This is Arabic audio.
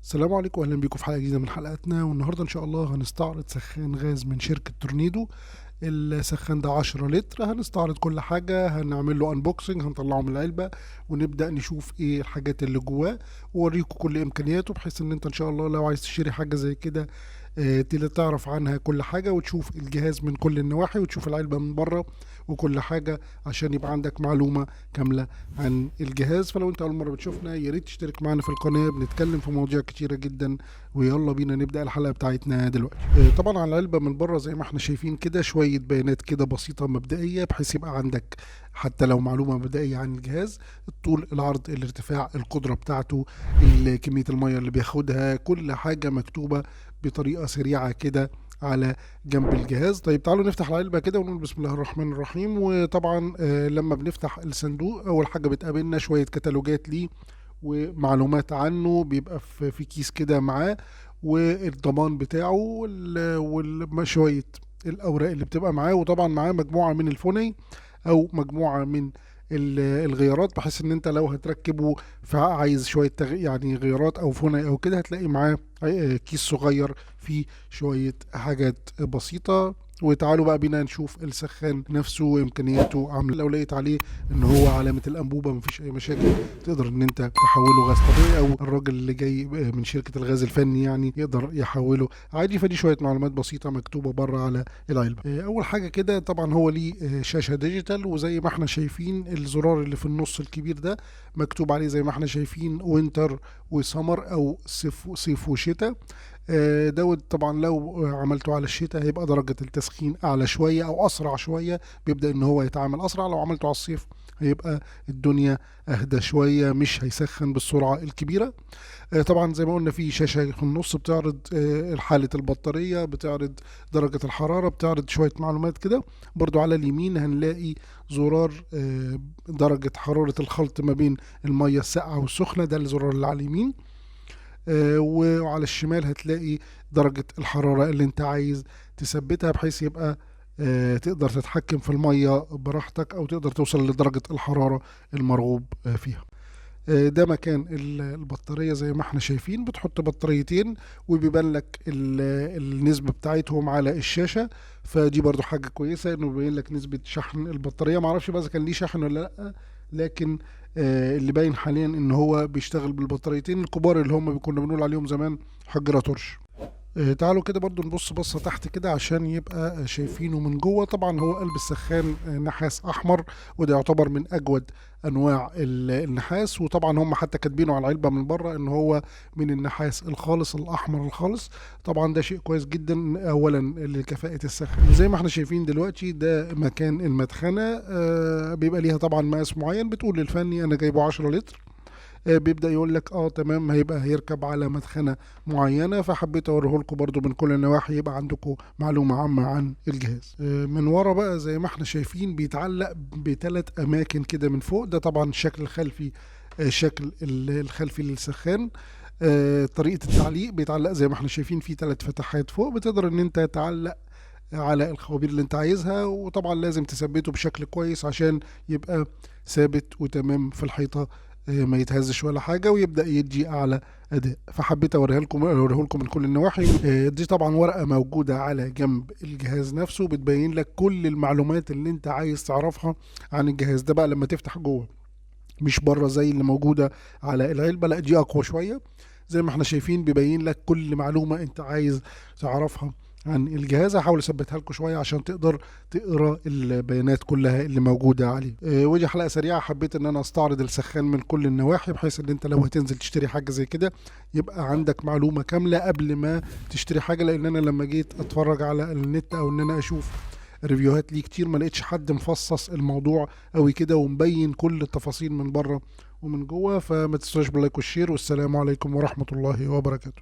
السلام عليكم واهلا بيكم في حلقه جديده من حلقاتنا، والنهارده ان شاء الله هنستعرض سخان غاز من شركه تورنيدو. السخان ده 10 لتر. هنستعرض كل حاجه، هنعمل له انبوكسنج، هنطلعه من العلبه ونبدا نشوف ايه الحاجات اللي جواه واوريكم كل امكانياته، بحيث ان انت ان شاء الله لو عايز تشتري حاجه زي كده تعرف عنها كل حاجه وتشوف الجهاز من كل النواحي وتشوف العلبه من بره وكل حاجه، عشان يبقى عندك معلومه كامله عن الجهاز. فلو انت اول مره بتشوفنا يا ريت تشترك معنا في القناه، بنتكلم في مواضيع كتيره جدا. ويلا بينا نبدا الحلقه بتاعتنا دلوقتي. طبعا على العلبه من بره زي ما احنا شايفين كده شويه بيانات كده بسيطه مبدئيه، بحيث يبقى عندك حتى لو معلومه مبدئيه عن الجهاز: الطول، العرض، الارتفاع، القدره بتاعته، كميه الميه اللي بياخدها، كل حاجه مكتوبه بطريقه سريعه كده على جنب الجهاز. طيب تعالوا نفتح العلبة كده ونقول بسم الله الرحمن الرحيم. وطبعا لما بنفتح الصندوق أول حاجة بتقابلنا شوية كتالوجات ليه ومعلومات عنه، بيبقى في كيس كده معاه، والضمان بتاعه وشوية الأوراق اللي بتبقى معاه. وطبعا معاه مجموعة من الفوني أو مجموعة من الغيارات، بحيث ان انت لو هتركبه فعايز شوية يعني غيارات او فوني او كده، هتلاقي معاه كيس صغير فيه شوية حاجات بسيطة. وتعالوا بقى بينا نشوف السخان نفسه وامكانياته عامله. لو لقيت عليه ان هو علامه الانبوبه مفيش اي مشاكل، تقدر ان انت تحوله غاز طبيعي، او الراجل اللي جاي من شركه الغاز الفني يعني يقدر يحوله عادي. فدي شويه معلومات بسيطه مكتوبه بره على العلبه. اول حاجه كده طبعا هو ليه شاشه ديجيتال، وزي ما احنا شايفين الزرار اللي في النص الكبير ده مكتوب عليه زي ما احنا شايفين وينتر وسمر، او صيف وشتاء. دوت طبعا لو عملته على الشتاء هيبقى درجة التسخين أعلى شوية أو أسرع شوية، بيبدأ إن هو يتعامل أسرع. لو عملته على الصيف هيبقى الدنيا أهدى شوية، مش هيسخن بالسرعة الكبيرة. طبعا زي ما قلنا في شاشة في النص بتعرض حالة البطارية، بتعرض درجة الحرارة، بتعرض شوية معلومات كده. برضو على اليمين هنلاقي زرار درجة حرارة الخلط ما بين المية الساقعة والسخنة، ده الزرار اللي على اليمين. وعلى الشمال هتلاقي درجة الحرارة اللي انت عايز تثبتها، بحيث يبقى تقدر تتحكم في المية براحتك، او تقدر توصل لدرجة الحرارة المرغوب فيها. ده مكان البطارية زي ما احنا شايفين، بتحط بطاريتين وبيبان لك النسبة بتاعتهم على الشاشة. فدي برضو حاجة كويسة انه بيبين لك نسبة شحن البطارية. معرفش بقى اذا كان ليه شحن ولا لا، لكن اللي باين حاليا ان هو بيشتغل بالبطاريتين الكبار اللي هم كنا بنقول عليهم زمان حجرة تورش. تعالوا كده برضو نبص بصة تحت كده عشان يبقى شايفينه من جوه. طبعا هو قلب السخان نحاس احمر، وده يعتبر من اجود انواع النحاس. وطبعا هم حتى كاتبينه على العلبة من بره ان هو من النحاس الخالص الاحمر الخالص. طبعا ده شيء كويس جدا اولا لكفاءة السخان. زي ما احنا شايفين دلوقتي ده مكان المدخنة، بيبقى ليها طبعا مقاس معين، بتقول للفني انا جايبه 10 لتر. بيبدأ يقول لك تمام هيركب على مدخنة معينة. فحبيت اوريه لكم برضو من كل النواحي، يبقى عندكم معلومة عامة عن الجهاز. من ورا بقى زي ما احنا شايفين بيتعلق بثلاث اماكن كده من فوق. ده طبعا الشكل الخلفي، الشكل الخلفي للسخان. طريقة التعليق بيتعلق زي ما احنا شايفين في ثلاث فتحات فوق، بتقدر ان انت تعلق على الخوابير اللي انت عايزها. وطبعا لازم تثبته بشكل كويس عشان يبقى ثابت وتمام في الحيطة، ما يتهزش ولا حاجة، ويبدأ يدي أعلى أداء. فحبيت أوريه لكم من كل النواحي. دي طبعا ورقة موجودة على جنب الجهاز نفسه بتبين لك كل المعلومات اللي انت عايز تعرفها عن الجهاز ده. بقى لما تفتح جوه مش بره زي اللي موجودة على العلبة، لا دي أقوى شوية. زي ما احنا شايفين بيبين لك كل معلومة انت عايز تعرفها عن الجهاز. هحاول اثبتها لكم شويه عشان تقدر تقرا البيانات كلها اللي موجوده عليه. ودي حلقه سريعه، حبيت ان انا استعرض السخان من كل النواحي، بحيث ان انت لو هتنزل تشتري حاجه زي كده يبقى عندك معلومه كامله قبل ما تشتري حاجه. لان انا لما جيت اتفرج على النت او ان انا اشوف ريفيوهات ليه كتير، ما لقيتش حد مفصص الموضوع قوي كده ومبين كل التفاصيل من بره ومن جوه. فما تنسوش باللايك والشير، والسلام عليكم ورحمه الله وبركاته.